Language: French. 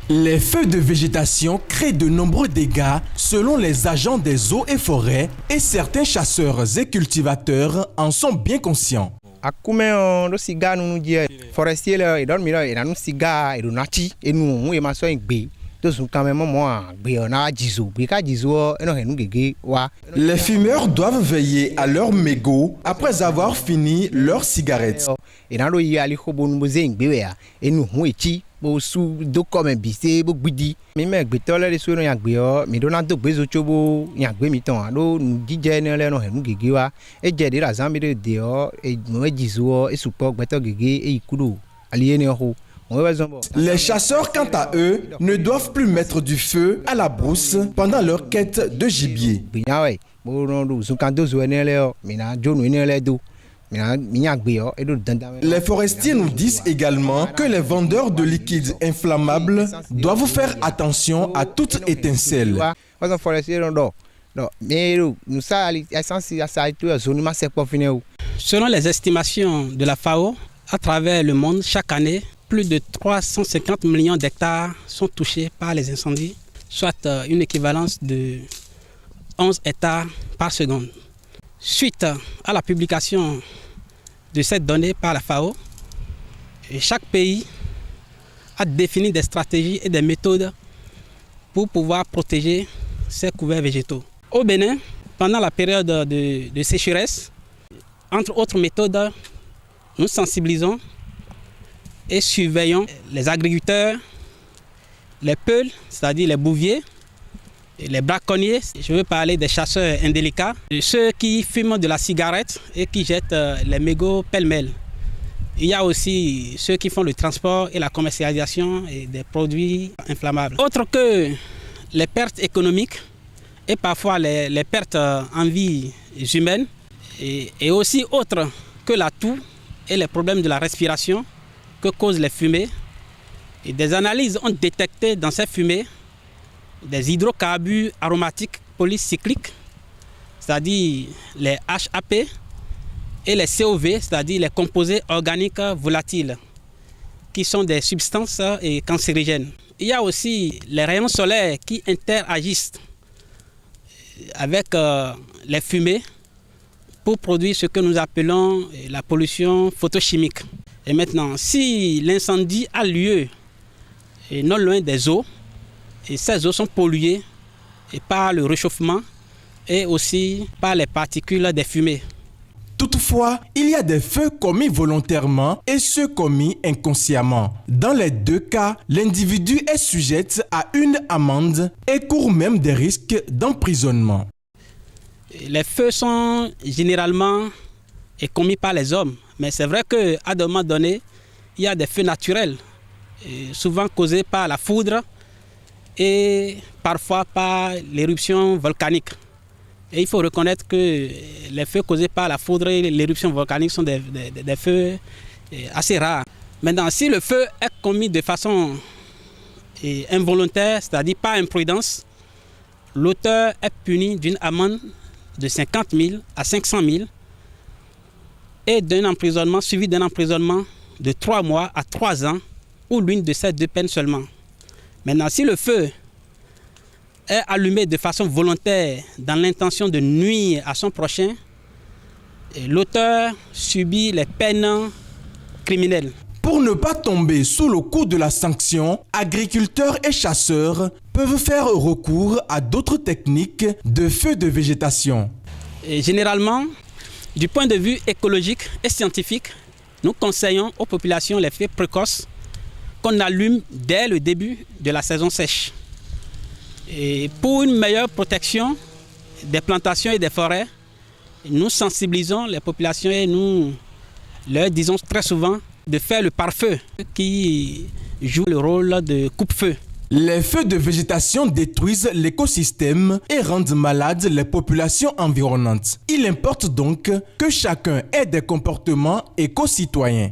Les feux de végétation créent de nombreux dégâts selon les agents des eaux et forêts et certains chasseurs et cultivateurs en sont bien conscients. Les fumeurs doivent veiller à leurs mégots après avoir fini leurs cigarettes. Les chasseurs, quant à eux, ne doivent plus mettre du feu à la brousse pendant leur quête de gibier. Les forestiers nous disent également que les vendeurs de liquides inflammables doivent faire attention à toute étincelle. Selon les estimations de la FAO, à travers le monde, chaque année, plus de 350 millions d'hectares sont touchés par les incendies, soit une équivalence de 11 hectares par seconde. Suite à la publication de cette donnée par la FAO, chaque pays a défini des stratégies et des méthodes pour pouvoir protéger ses couverts végétaux. Au Bénin, pendant la période de sécheresse, entre autres méthodes, nous sensibilisons et surveillons les agriculteurs, les peuls, c'est-à-dire les bouviers, et les braconniers. Je veux parler des chasseurs indélicats, ceux qui fument de la cigarette et qui jettent les mégots pêle-mêle. Il y a aussi ceux qui font le transport et la commercialisation des produits inflammables. Autre que les pertes économiques et parfois les pertes en vie humaine, et aussi autre que la toux et les problèmes de la respiration que causent les fumées. Et des analyses ont détecté dans ces fumées des hydrocarbures aromatiques polycycliques, c'est-à-dire les HAP, et les COV, c'est-à-dire les composés organiques volatiles, qui sont des substances cancérigènes. Il y a aussi les rayons solaires qui interagissent avec les fumées pour produire ce que nous appelons la pollution photochimique. Et maintenant, si l'incendie a lieu non loin des eaux, et ces eaux sont polluées par le réchauffement et aussi par les particules des fumées. Toutefois, il y a des feux commis volontairement et ceux commis inconsciemment. Dans les deux cas, l'individu est sujet à une amende et court même des risques d'emprisonnement. Les feux sont généralement commis par les hommes, mais c'est vrai qu'à un moment donné, il y a des feux naturels, souvent causés par la foudre et parfois par l'éruption volcanique. Et il faut reconnaître que les feux causés par la foudre et l'éruption volcanique sont des feux assez rares. Maintenant, si le feu est commis de façon involontaire, c'est-à-dire par imprudence, l'auteur est puni d'une amende de 50 000 à 500 000 et d'un emprisonnement suivi d'un emprisonnement de 3 mois à 3 ans ou l'une de ces deux peines seulement. Maintenant, si le feu est allumé de façon volontaire dans l'intention de nuire à son prochain, l'auteur subit les peines criminelles. Pour ne pas tomber sous le coup de la sanction, agriculteurs et chasseurs peuvent faire recours à d'autres techniques de feu de végétation. Et généralement, du point de vue écologique et scientifique, nous conseillons aux populations les feux précoces qu'on allume dès le début de la saison sèche. Et pour une meilleure protection des plantations et des forêts, nous sensibilisons les populations et nous leur disons très souvent de faire le pare-feu qui joue le rôle de coupe-feu. Les feux de végétation détruisent l'écosystème et rendent malades les populations environnantes. Il importe donc que chacun ait des comportements éco-citoyens.